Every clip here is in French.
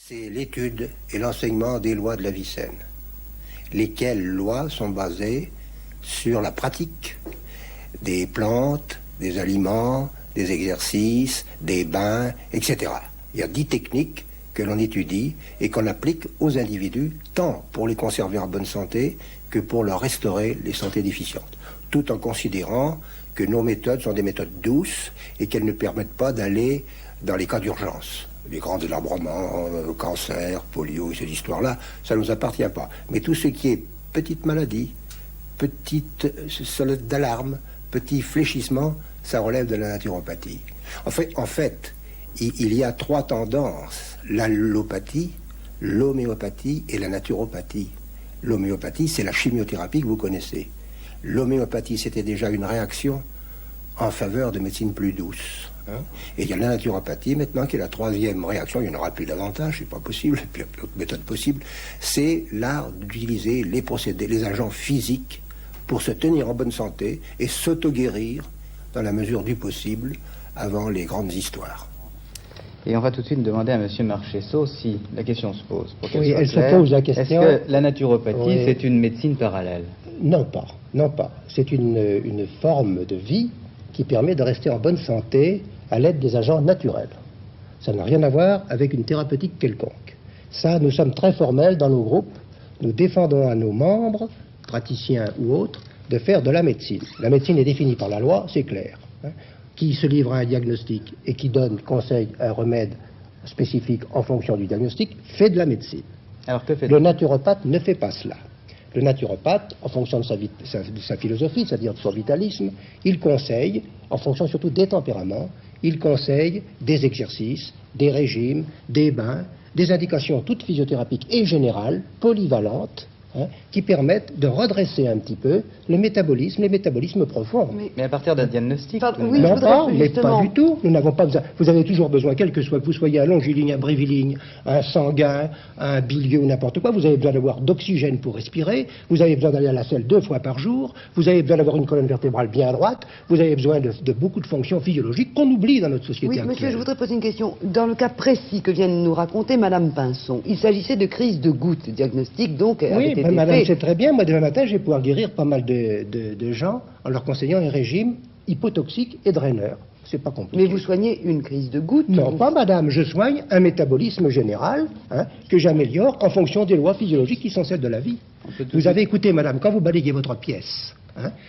C'est l'étude et l'enseignement des lois de la vie saine, lesquelles lois sont basées sur la pratique des plantes, des aliments, des exercices, des bains, etc. Il y a 10 techniques que l'on étudie et qu'on applique aux individus, tant pour les conserver en bonne santé que pour leur restaurer les santé déficientes, tout en considérant que nos méthodes sont des méthodes douces et qu'elles ne permettent pas d'aller dans les cas d'urgence. Les grands délabrements, cancer, polio, ces histoires-là, ça ne nous appartient pas. Mais tout ce qui est petite maladie, petite sonnette d'alarme, petit fléchissement, ça relève de la naturopathie. En fait, il y a 3 tendances: l'allopathie, l'homéopathie et la naturopathie. L'homéopathie, c'est la chimiothérapie que vous connaissez. L'homéopathie, c'était déjà une réaction en faveur de médecines plus douces. Et il y a la naturopathie maintenant qui est la 3e réaction. Il n'y en aura plus davantage, c'est pas possible, et puis il y a d'autres méthodes possibles. C'est l'art d'utiliser les procédés, les agents physiques pour se tenir en bonne santé et s'auto-guérir dans la mesure du possible avant les grandes histoires. Et on va tout de suite demander à M. Marchesso si la question se pose. Oui, elle se pose la question. Est-ce que la naturopathie, c'est une médecine parallèle? Non pas. C'est une forme de vie qui permet de rester en bonne santé à l'aide des agents naturels. Ça n'a rien à voir avec une thérapeutique quelconque. Ça, nous sommes très formels dans nos groupes. Nous défendons à nos membres, praticiens ou autres, de faire de la médecine. La médecine est définie par la loi, c'est clair. Qui se livre à un diagnostic et qui donne conseil, un remède spécifique en fonction du diagnostic, fait de la médecine. Alors que fait le naturopathe ne fait pas cela. Le naturopathe, en fonction de sa philosophie, c'est-à-dire de son vitalisme, il conseille, en fonction surtout des tempéraments, il conseille des exercices, des régimes, des bains, des indications toutes physiothérapiques et générales, polyvalentes, qui permettent de redresser un petit peu les métabolismes profonds. Mais à partir d'un diagnostic oui, non pas, mais pas du tout. Nous n'avons pas besoin. Vous avez toujours besoin, quel que soit que vous soyez un longiligne, un bréviligne, un sanguin, un bilieux ou n'importe quoi, vous avez besoin d'avoir d'oxygène pour respirer, vous avez besoin d'aller à la selle 2 fois par jour, vous avez besoin d'avoir une colonne vertébrale bien droite, vous avez besoin de beaucoup de fonctions physiologiques qu'on oublie dans notre société actuelle. Monsieur, je voudrais poser une question. Dans le cas précis que vient de nous raconter Madame Pinson, il s'agissait de crise de goutte. Diagnostic, donc, avait été madame, fait. c'est très bien. Moi, demain matin, je vais pouvoir guérir pas mal de gens en leur conseillant un régime hypotoxique et draineur. C'est pas compliqué. Mais vous soignez une crise de goutte? Non, pas madame. Je soigne un métabolisme général que j'améliore en fonction des lois physiologiques qui sont celles de la vie. Vous avez écouté, madame, quand vous balayez votre pièce,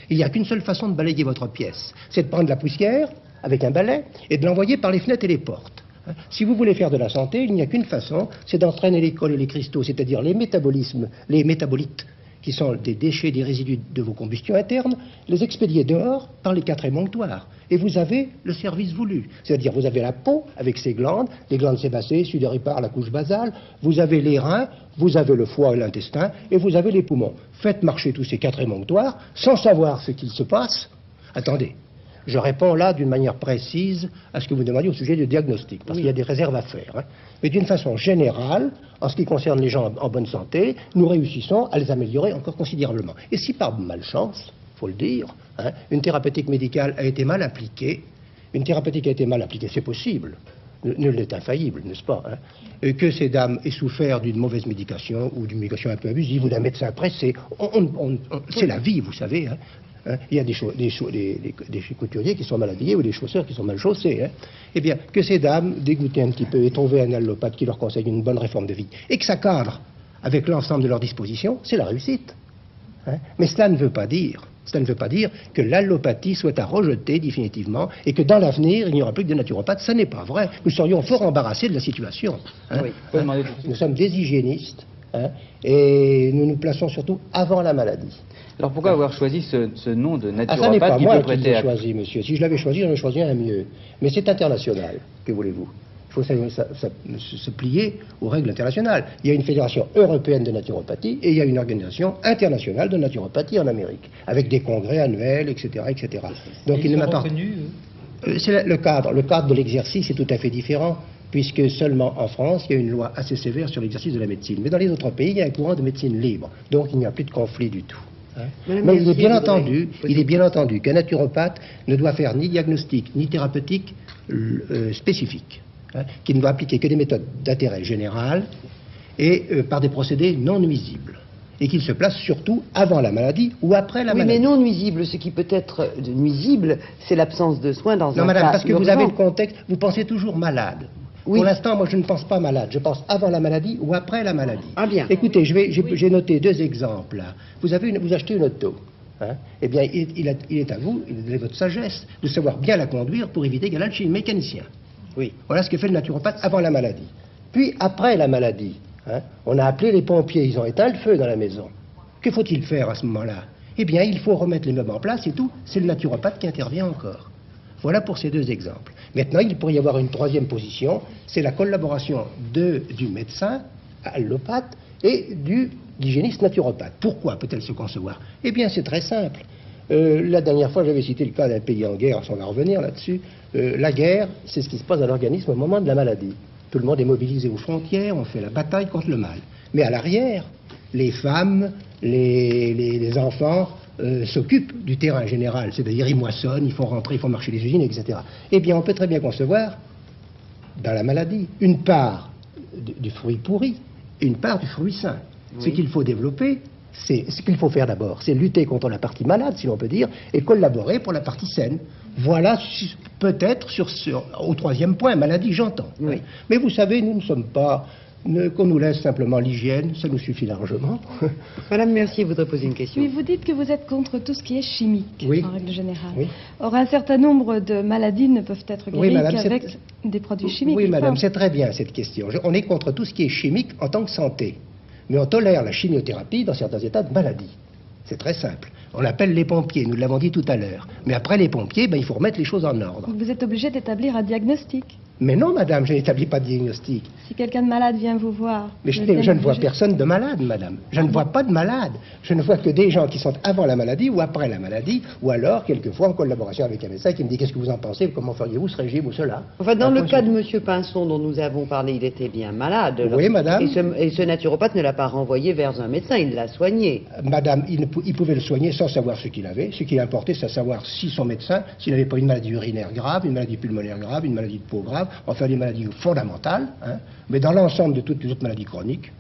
il n'y a qu'une seule façon de balayer votre pièce. C'est de prendre la poussière avec un balai et de l'envoyer par les fenêtres et les portes. Si vous voulez faire de la santé, il n'y a qu'une façon, c'est d'entraîner les cols et les cristaux, c'est-à-dire les métabolismes, les métabolites, qui sont des déchets, des résidus de vos combustions internes, les expédier dehors par les 4 émonctoires. Et vous avez le service voulu. C'est-à-dire, vous avez la peau avec ses glandes, les glandes sébacées, sudoripares, la couche basale, vous avez les reins, vous avez le foie et l'intestin, et vous avez les poumons. Faites marcher tous ces 4 émonctoires, sans savoir ce qu'il se passe. Attendez. Je réponds là d'une manière précise à ce que vous demandiez au sujet du diagnostic, parce qu'il y a des réserves à faire. Mais d'une façon générale, en ce qui concerne les gens en bonne santé, nous réussissons à les améliorer encore considérablement. Et si par malchance, il faut le dire, une thérapeutique médicale a été mal appliquée, c'est possible, nul n'est infaillible, n'est-ce pas, que ces dames aient souffert d'une mauvaise médication ou d'une médication un peu abusive ou d'un médecin pressé, c'est la vie, vous savez. Il y a des couturiers qui sont mal habillés ou des chausseurs qui sont mal chaussés. Eh bien, que ces dames, dégoûtées un petit peu, aient trouvé un allopathe qui leur conseille une bonne réforme de vie et que ça cadre avec l'ensemble de leurs dispositions, c'est la réussite. Mais cela ne veut pas dire que l'allopathie soit à rejeter définitivement et que dans l'avenir, il n'y aura plus que des naturopathes. Ça n'est pas vrai. Nous serions fort embarrassés de la situation. Nous sommes des hygiénistes et nous nous plaçons surtout avant la maladie. Alors pourquoi avoir choisi ce nom de naturopathe? Ça n'est pas moi qui l'ai choisi, monsieur. Si je l'avais choisi, j'en aurais choisi un mieux. Mais c'est international, que voulez-vous? Il faut se plier aux règles internationales. Il y a une fédération européenne de naturopathie et il y a une organisation internationale de naturopathie en Amérique, avec des congrès annuels, etc. etc. Donc il ne m'a pas... C'est le cadre de l'exercice est tout à fait différent, puisque seulement en France, il y a une loi assez sévère sur l'exercice de la médecine. Mais dans les autres pays, il y a un courant de médecine libre. Donc il n'y a plus de conflit du tout. Mais il est bien entendu qu'un naturopathe ne doit faire ni diagnostic ni thérapeutique spécifique. qui ne doit appliquer que des méthodes d'intérêt général et par des procédés non nuisibles. Et qu'il se place surtout avant la maladie ou après la maladie. Oui, mais non nuisible. Ce qui peut être nuisible, c'est l'absence de soins dans un cas. Non, madame, parce que urgent. vous avez le contexte, vous pensez toujours malade. Oui. Pour l'instant, moi, je ne pense pas malade. Je pense avant la maladie ou après la maladie. Ah bien. Écoutez, j'ai noté 2 exemples. Là. Vous achetez une auto. Eh bien, il est à vous, il est votre sagesse, de savoir bien la conduire pour éviter qu'elle aille chez le mécanicien. Oui. Voilà ce que fait le naturopathe avant la maladie. Puis, après la maladie, on a appelé les pompiers, ils ont éteint le feu dans la maison. Que faut-il faire à ce moment-là? Eh bien, il faut remettre les meubles en place et tout. C'est le naturopathe qui intervient encore. Voilà pour ces 2 exemples. Maintenant, il pourrait y avoir une 3e position, c'est la collaboration du médecin allopathe et du l'hygiéniste naturopathe. Pourquoi peut-elle se concevoir? Eh bien, c'est très simple. La dernière fois, j'avais cité le cas d'un pays en guerre, on va revenir là-dessus. La guerre, c'est ce qui se passe dans l'organisme au moment de la maladie. Tout le monde est mobilisé aux frontières, on fait la bataille contre le mal. Mais à l'arrière, les femmes, les enfants s'occupent du terrain général, c'est-à-dire ils moissonnent, ils font rentrer, ils font marcher les usines, etc. Eh bien, on peut très bien concevoir, dans la maladie, une part du fruit pourri et une part du fruit sain. Oui. Ce qu'il faut développer, ce qu'il faut faire d'abord, c'est lutter contre la partie malade, si l'on peut dire, et collaborer pour la partie saine. Voilà, peut-être au 3e point, maladie, j'entends. Oui. Mais vous savez, nous ne sommes pas... qu'on nous laisse simplement l'hygiène, ça nous suffit largement. Madame Mercier voudrait poser une question. Oui, vous dites que vous êtes contre tout ce qui est chimique, oui. en règle générale. Oui. Or, un certain nombre de maladies ne peuvent être guéries madame, qu'avec des produits chimiques. Oui, madame, c'est très bien cette question. On est contre tout ce qui est chimique en tant que santé. Mais on tolère la chimiothérapie dans certains états de maladie. C'est très simple. On l'appelle les pompiers, nous l'avons dit tout à l'heure. Mais après les pompiers, il faut remettre les choses en ordre. Vous êtes obligé d'établir un diagnostic. Mais non, madame, je n'établis pas de diagnostic. Si quelqu'un de malade vient vous voir... Mais je ne vois personne de malade, madame. Je ne vois pas de malade. Je ne vois que des gens qui sont avant la maladie ou après la maladie, ou alors, quelquefois, en collaboration avec un médecin qui me dit « Qu'est-ce que vous en pensez? Comment feriez-vous ce régime ou cela ?» Enfin, dans le cas de M. Pinson dont nous avons parlé, il était bien malade. Oui, madame. Et ce naturopathe ne l'a pas renvoyé vers un médecin, il l'a soigné. Madame, il pouvait le soigner sans savoir ce qu'il avait. Ce qui importait, c'est savoir si son médecin, s'il n'avait pas une maladie urinaire grave, une maladie pulmonaire grave, une maladie de peau grave, enfin des maladies fondamentales, mais dans l'ensemble de toutes les autres maladies chroniques,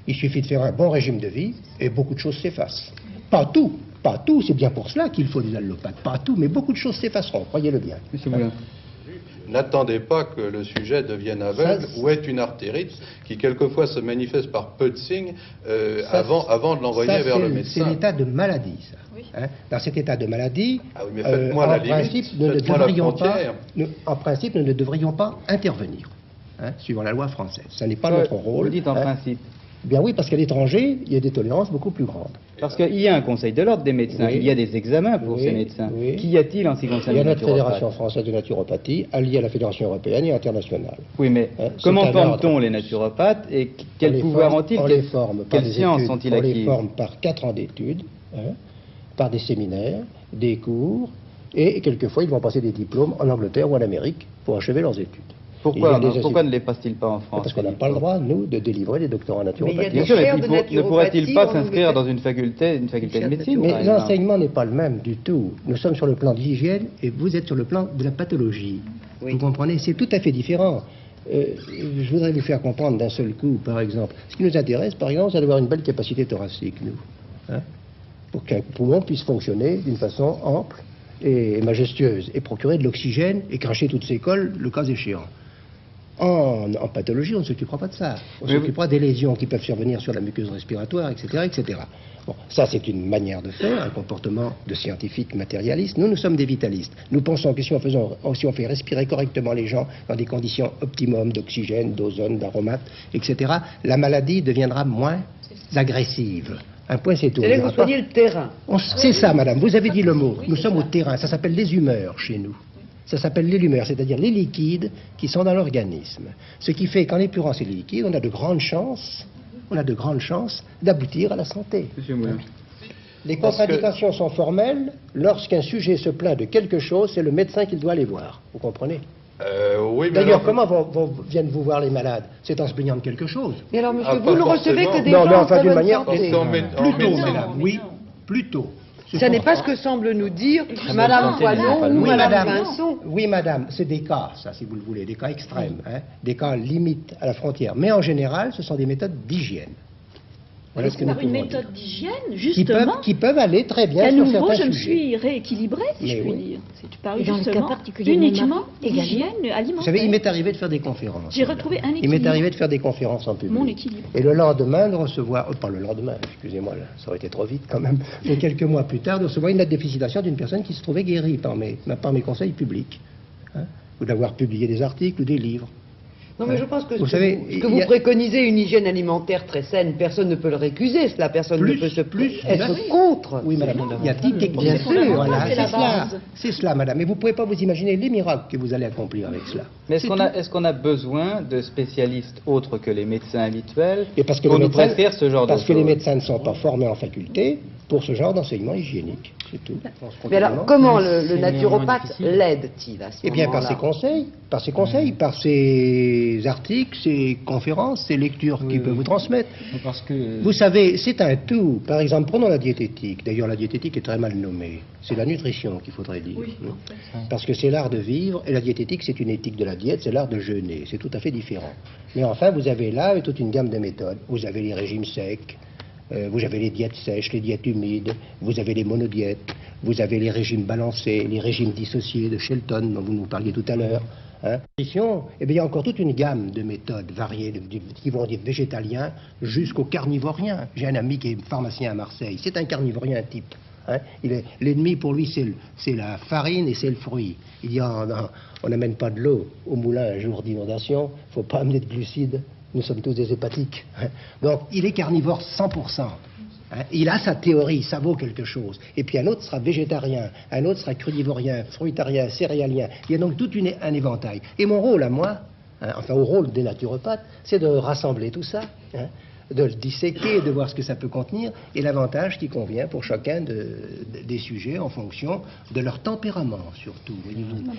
il suffit de faire un bon régime de vie et beaucoup de choses s'effacent. Pas tout, c'est bien pour cela qu'il faut des allopathes, pas tout, mais beaucoup de choses s'effaceront, croyez-le bien. Monsieur Moulin. N'attendez pas que le sujet devienne aveugle ou ait une artérite qui quelquefois se manifeste par peu de signes avant de l'envoyer vers le médecin. C'est l'état de maladie, ça. Oui. Dans cet état de maladie, mais faites-moi la limite, en principe, nous ne devrions pas intervenir, suivant la loi française. Ce n'est pas notre rôle. Vous dites en principe. Bien oui, parce qu'à l'étranger, il y a des tolérances beaucoup plus grandes. Parce qu'il y a un conseil de l'ordre des médecins, Oui. il y a des examens pour Oui, ces médecins. oui. Qu'y a-t-il en ce qui concerne Il y a les notre naturopathes? Fédération française de naturopathie, alliée à la Fédération européenne et internationale. Oui, mais C'est comment un forme-t-on ordre. les naturopathes et quel pouvoir ont-ils? On les forme par Quelles des sciences études. sont-ils On les acquises? forme par 4 ans d'études, par des séminaires, des cours, et quelquefois ils vont passer des diplômes en Angleterre ou en Amérique pour achever leurs études. Pourquoi ne les passe-t-il pas en France? Parce qu'on n'a pas le droit, nous, de délivrer des doctorats en naturopathie. Bien sûr, mais chaires de ne pourrait-il pas naturopathie, s'inscrire dans une faculté de médecine? Mais par exemple l'enseignement n'est pas le même du tout. Nous sommes sur le plan de l'hygiène et vous êtes sur le plan de la pathologie. Oui. Vous comprenez? C'est tout à fait différent. Je voudrais vous faire comprendre d'un seul coup, par exemple. Ce qui nous intéresse, par exemple, c'est d'avoir une belle capacité thoracique, nous. Pour qu'un poumon puisse fonctionner d'une façon ample et majestueuse, et procurer de l'oxygène et cracher toutes ses cols, le cas échéant. En pathologie, on ne s'occupera pas de ça. On s'occupera des lésions qui peuvent survenir sur la muqueuse respiratoire, etc., etc. Bon, ça, c'est une manière de faire, un comportement de scientifique matérialiste. Nous sommes des vitalistes. Nous pensons que si on fait respirer correctement les gens dans des conditions optimum d'oxygène, d'ozone, d'aromates, etc., la maladie deviendra moins agressive. Un point, c'est tout. C'est là que vous soignez le terrain. C'est ça, madame. Vous avez dit le mot. Nous sommes au terrain. Ça s'appelle les humeurs chez nous. Ça s'appelle les humeurs, c'est-à-dire les liquides qui sont dans l'organisme. Ce qui fait qu'en épurant ces liquides, on a de grandes chances d'aboutir à la santé. Monsieur Moulin. Les contre-indications sont formelles. Lorsqu'un sujet se plaint de quelque chose, c'est le médecin qui doit aller voir. Vous comprenez? Oui, mais D'ailleurs, alors, comment viennent vous voir les malades? C'est en se plaignant de quelque chose. Mais alors, monsieur, Ah, vous pas ne recevez forcément. que des Non, gens mais en enfin, très d'une bonne manière santé. en Plutôt, médecin. mesdames, oui, plutôt. Ça n'est pas ce que semble nous dire Madame Poilon ou Oui, Madame madame. Pinson. Oui, madame, c'est des cas, ça, si vous le voulez, des cas extrêmes, hein, des cas limites à la frontière. Mais en général, ce sont des méthodes d'hygiène. Voilà ce que nous Par une pouvons méthode dire. d'hygiène, justement, Qui peuvent aller très bien qu'à sur nouveau, certains je me sujets. suis rééquilibrée, si Mais je puis oui. dire. Tu parles Et dans le cas justement particulièrement uniquement également. d'hygiène alimentaire. Vous savez, il m'est arrivé de faire des conférences. J'ai madame. retrouvé un Il m'est équilibre. arrivé de faire des conférences en public. Mon équilibre. Et le lendemain, de recevoir, pas le lendemain, excusez-moi, là, ça aurait été trop vite quand même, mais quelques mois plus tard, de recevoir une lettre de félicitation d'une personne qui se trouvait guérie par mes conseils publics, hein, ou d'avoir publié des articles ou des livres. Non, mais je pense que Vous ce savez, que il vous y a- préconisez une hygiène alimentaire très saine, personne ne peut le récuser, cela, personne ne peut se être contre. Oui, madame, il y a 10 techniques. Bien sûr, Voilà, c'est la c'est cela. base. C'est cela, madame. Et vous ne pouvez pas vous imaginer les miracles que vous allez accomplir avec cela. Mais est-ce qu'on a besoin de spécialistes autres que les médecins habituels Et parce que pour les nous médecins, prescrire ce genre de parce que les choses? médecins ne sont pas formés en faculté pour ce genre d'enseignement hygiénique. C'est tout. Mais alors, comment le naturopathe l'aide-t-il à ce Eh bien, par moment-là ses conseils, par ses articles, ses conférences, ses lectures qu'il peut vous transmettre. Parce que Vous savez, c'est un tout. Par exemple, prenons la diététique. D'ailleurs, la diététique est très mal nommée. C'est la nutrition qu'il faudrait dire. Parce que c'est l'art de vivre, et la diététique, c'est une éthique de la diète, c'est l'art de jeûner. C'est tout à fait différent. Mais enfin, vous avez là toute une gamme de méthodes. Vous avez les régimes secs, vous avez les diètes sèches, les diètes humides, vous avez les monodiètes, vous avez les régimes balancés, les régimes dissociés de Shelton, dont vous nous parliez tout à l'heure. Hein. Nutrition, eh bien, il y a encore toute une gamme de méthodes variées, qui vont du végétalien jusqu'au carnivorien. J'ai un ami qui est pharmacien à Marseille, c'est un carnivorien type. Hein. L'ennemi pour lui, c'est la farine et c'est le fruit. Il dit, on n'amène pas de l'eau au moulin un jour d'inondation, il ne faut pas amener de glucides, nous sommes tous des hépatiques. Hein. Donc, il est carnivore 100%. Hein, il a sa théorie, ça vaut quelque chose. Et puis un autre sera végétarien, un autre sera crudivorien, fruitarien, céréalien. Il y a donc tout un éventail. Et mon rôle à moi, hein, enfin au rôle des naturopathes, c'est de rassembler tout ça, hein, de le disséquer, de voir ce que ça peut contenir, et l'avantage qui convient pour chacun des sujets en fonction de leur tempérament, surtout.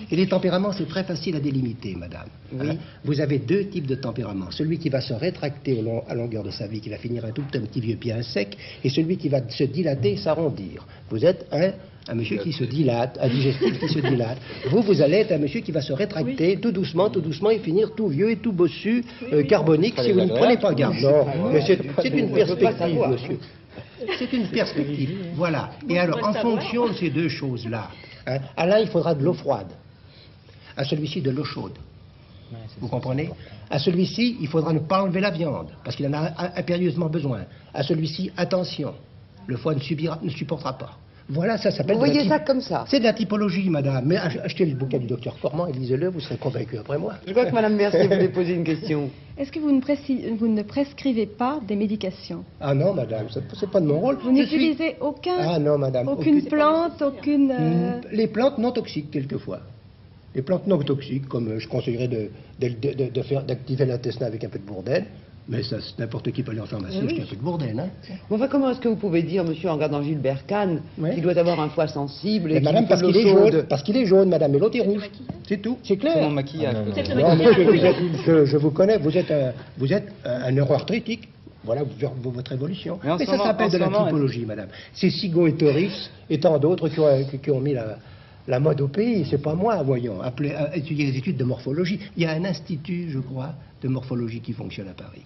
Et les tempéraments, c'est très facile à délimiter, madame. Oui. Hein. Vous avez deux types de tempéraments. Celui qui va se rétracter à longueur de sa vie, qui va finir un petit vieux pied sec, et celui qui va se dilater et s'arrondir. Vous êtes un monsieur qui se dilate, un digestif qui se dilate. Vous allez être un monsieur qui va se rétracter tout doucement, et finir tout vieux et tout bossu, carbonique, si vous ne prenez pas garde. Non, mais c'est une perspective, monsieur. C'est une perspective. Voilà. Et alors, en fonction de ces deux choses-là, hein, à l'un, il faudra de l'eau froide. À celui-ci, de l'eau chaude. Vous comprenez? À celui-ci, il faudra ne pas enlever la viande, parce qu'il en a impérieusement besoin. À celui-ci, attention, le foie ne supportera pas. Voilà, ça s'appelle... Vous voyez ça comme ça? C'est de la typologie, madame. Mais achetez le bouquin du docteur Cormand et lisez-le, vous serez convaincu après moi. Je crois que Madame Mercier voulait poser une question. Est-ce que vous ne prescrivez pas des médications? Ah non, madame, c'est pas de mon rôle. Vous n'utilisez aucun, Ah non, madame. aucune plante, aucune... Les plantes non toxiques, quelquefois. Les plantes non toxiques, comme je conseillerais d'activer l'intestin avec un peu de bourdaine. Mais ça, n'importe qui peut aller en pharmacie acheter un peu de bourdaine. Hein. Bon, enfin, comment est-ce que vous pouvez dire, monsieur, en regardant Gilbert Kahn, Ouais. qu'il doit avoir un foie sensible et Mais madame, qu'il parce faut de qu'il est l'eau chaude? jaune. Parce qu'il est jaune, madame, et l'autre est rouge. C'est tout, c'est c'est clair. mon maquillage. C'est le Non, maquillage. monsieur, je vous connais, vous êtes un neuroarthritique. Voilà votre évolution. Mais en Mais ce ça moment- s'appelle en de ce la moment, typologie, madame. C'est Sigo et Toris et tant d'autres qui ont mis la mode au pays. C'est pas moi, voyons. Étudier les études de morphologie. Il y a un institut, je crois, de morphologie qui fonctionne à Paris.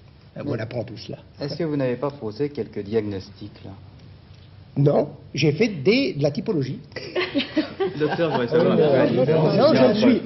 On apprend tout cela. Est-ce que vous n'avez pas posé quelques diagnostics là? Non, j'ai fait de la typologie. Docteur, je voudrais Non,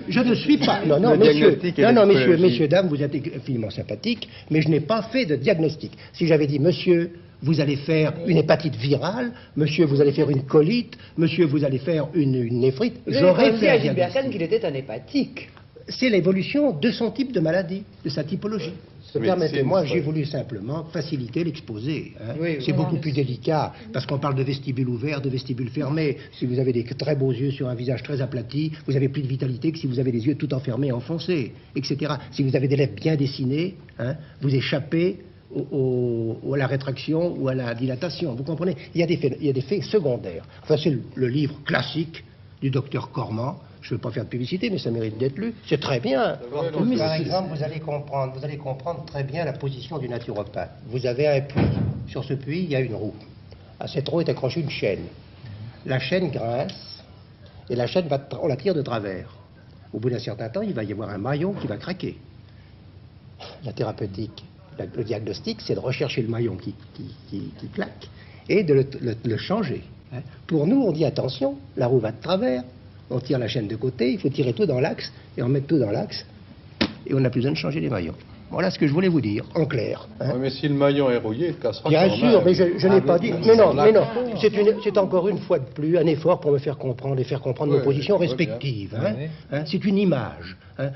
je ne suis pas. Non, Le diagnostic et l'expologie. messieurs, dames, vous êtes infiniment sympathiques, mais je n'ai pas fait de diagnostic. Si j'avais dit, monsieur, vous allez faire une hépatite virale, monsieur, vous allez faire une colite, monsieur, vous allez faire une néphrite, Vous avez j'aurais dit fait à un Gilbert Kahn diagnostic. qu'il était un hépatique. C'est l'évolution de son type de maladie, de sa typologie. Permettez-moi, j'ai voulu simplement faciliter l'exposé. Hein. Oui, c'est oui. beaucoup plus délicat, parce qu'on parle de vestibule ouvert, de vestibule fermé. Si vous avez des très beaux yeux sur un visage très aplati, vous avez plus de vitalité que si vous avez des yeux tout enfermés, enfoncés, etc. Si vous avez des lèvres bien dessinées, hein, vous échappez à la rétraction ou à la dilatation. Vous comprenez? Il y a des faits secondaires. Enfin, c'est le livre classique du docteur Cormand. Je ne veux pas faire de publicité, mais ça mérite d'être lu. C'est très bien. Par exemple, vous allez comprendre très bien la position du naturopathe. Vous avez un puits. Sur ce puits, il y a une roue. À cette roue est accrochée une chaîne. la chaîne grince, et la chaîne, on la tire de travers. Au bout d'un certain temps, il va y avoir un maillon qui va craquer. La thérapeutique, le diagnostic, c'est de rechercher le maillon qui claque et de le changer. Hein. Pour nous, on dit attention, la roue va de travers, on tire la chaîne de côté, il faut tirer tout dans l'axe, et on met tout dans l'axe, et on n'a plus besoin de changer les maillons. Voilà ce que je voulais vous dire, en clair. Hein. Oui, mais si le maillon est rouillé, il cassera Bien quand sûr, même. mais je n'ai pas dit... Mais non, c'est encore une fois de plus un effort pour me faire comprendre et faire comprendre nos positions respectives. Hein. Hein, c'est une image. Hein.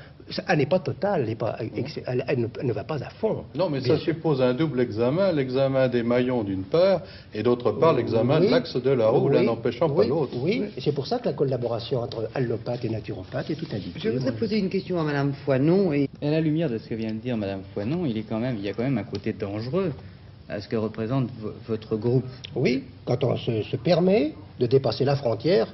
Elle n'est pas totale, elle ne va pas à fond. Non, mais ça suppose un double examen, l'examen des maillons d'une part, et d'autre part l'examen de l'axe de la roue, l'un n'empêchant pas l'autre. Oui, c'est pour ça que la collaboration entre allopathe et naturopathe est tout indiquée. Je voudrais poser une question à Madame Foinon. Et à la lumière de ce que vient de dire Madame Foinon, il y a quand même un côté dangereux à ce que représente votre groupe. Oui, quand on se permet de dépasser la frontière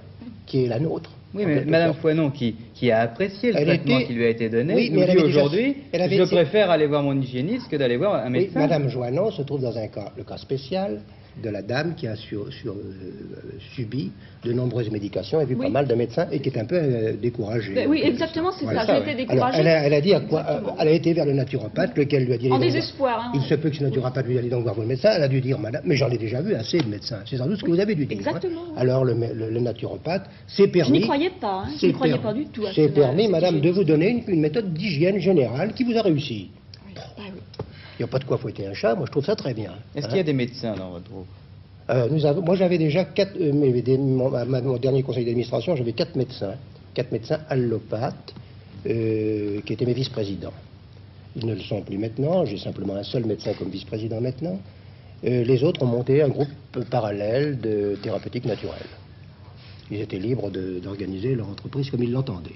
qui est la nôtre. Oui, mais Madame Foinon, qui a apprécié le traitement qui lui a été donné, oui, nous dit aujourd'hui, je préfère aller voir mon hygiéniste que d'aller voir un médecin. Oui, Madame Joannon se trouve dans le cas spécial de la dame qui a subi de nombreuses médications et vu pas mal de médecins et qui est un peu découragée. Ben oui, exactement, c'est ça, j'ai été découragée. Alors, elle a dit elle a été vers le naturopathe, lequel lui a dit... En désespoir. Hein, il se peut que ce naturopathe lui ait donc voir votre médecin. Elle a dû dire, madame, mais j'en ai déjà vu assez de médecins. C'est sans doute ce que vous avez dû dire. Exactement. Hein. Alors, le naturopathe s'est permis... Je n'y croyais pas, hein, je n'y croyais pas du tout. C'est permis, madame, de vous donner une méthode d'hygiène générale qui vous a réussi. Il n'y a pas de quoi fouetter un chat, moi je trouve ça très bien. Est-ce qu'il y a des médecins dans votre groupe? Moi j'avais déjà mon dernier conseil d'administration, j'avais 4 médecins allopathes qui étaient mes vice-présidents. Ils ne le sont plus maintenant, j'ai simplement un seul médecin comme vice-président maintenant. Les autres ont monté un groupe parallèle de thérapeutique naturelle. Ils étaient libres d'organiser leur entreprise comme ils l'entendaient.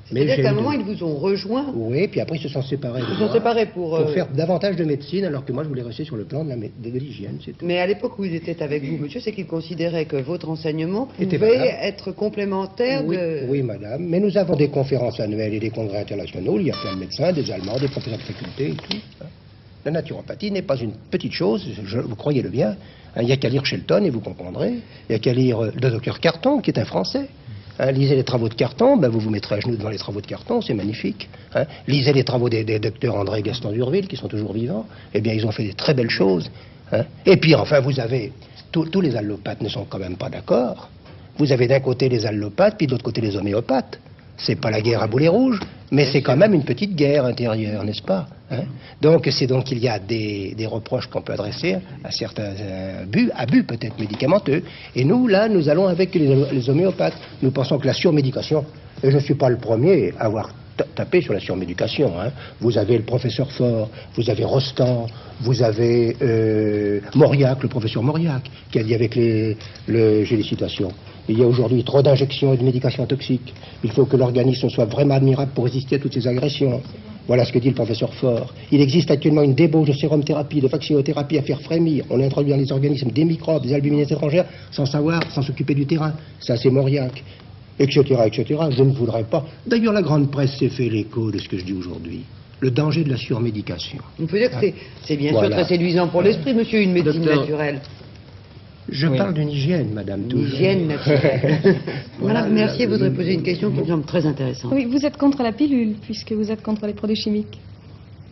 C'est-à-dire qu'à un moment, ils vous ont rejoint. Oui, puis après, ils se sont séparés. Ils se sont séparés pour faire davantage de médecine, alors que moi, je voulais rester sur le plan de l'hygiène, c'est tout. Mais à l'époque où ils étaient avec vous, monsieur, c'est qu'ils considéraient que votre enseignement pouvait être complémentaire de... Oui, madame. Mais nous avons des conférences annuelles et des congrès internationaux. Il y a plein de médecins, des Allemands, des professeurs de faculté et tout. La naturopathie n'est pas une petite chose, vous croyez-le bien. Il n'y a qu'à lire Shelton et vous comprendrez. Il n'y a qu'à lire le docteur Carton, qui est un Français. Lisez les travaux de Carton, vous vous mettrez à genoux devant les travaux de Carton, c'est magnifique. Lisez les travaux des docteurs André et Gaston Durville, qui sont toujours vivants. Eh bien, ils ont fait des très belles choses. Et puis, enfin, vous avez... Tous les allopathes ne sont quand même pas d'accord. Vous avez d'un côté les allopathes, puis de l'autre côté les homéopathes. C'est pas la guerre à boulet rouge, mais c'est quand même une petite guerre intérieure, n'est-ce pas? Donc il y a des reproches qu'on peut adresser à certains abus peut-être médicamenteux. Et nous, là, nous allons avec les homéopathes. Nous pensons que la surmédication, et je ne suis pas le premier à avoir tapé sur la surmédication. Vous avez le professeur Faure, vous avez Rostand, vous avez Mauriac, le professeur Mauriac, qui a dit avec j'ai les citations. Il y a aujourd'hui trop d'injections et de médications toxiques. Il faut que l'organisme soit vraiment admirable pour résister à toutes ces agressions. Voilà ce que dit le professeur Faure. Il existe actuellement une débauche de sérum-thérapie, de vacciноthérapie à faire frémir. On introduit dans les organismes des microbes, des albumineuses étrangères, sans s'occuper du terrain. Ça, c'est Mauriac. Etc., etc. Je ne voudrais pas. D'ailleurs, la grande presse s'est fait l'écho de ce que je dis aujourd'hui. Le danger de la surmédication. On peut dire que c'est bien sûr très séduisant pour l'esprit, monsieur, une médecine naturelle. Je parle d'une hygiène, madame. Une hygiène naturelle. Madame Mercier voudrait poser une question qui me semble très intéressante. Oui, vous êtes contre la pilule, puisque vous êtes contre les produits chimiques.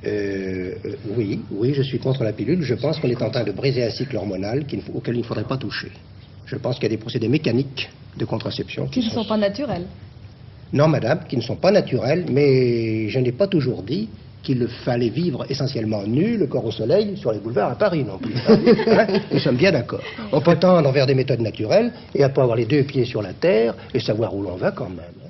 Oui, je suis contre la pilule. Je pense qu'on est en train de briser un cycle hormonal auquel il ne faudrait pas toucher. Je pense qu'il y a des procédés mécaniques de contraception qui ne sont pas naturels. Non, madame, qui ne sont pas naturels, mais je n'ai pas toujours dit qu'il fallait vivre essentiellement nu, le corps au soleil, sur les boulevards à Paris non plus. Nous sommes bien d'accord. On peut tendre vers des méthodes naturelles et à pas avoir les deux pieds sur la terre et savoir où l'on va quand même.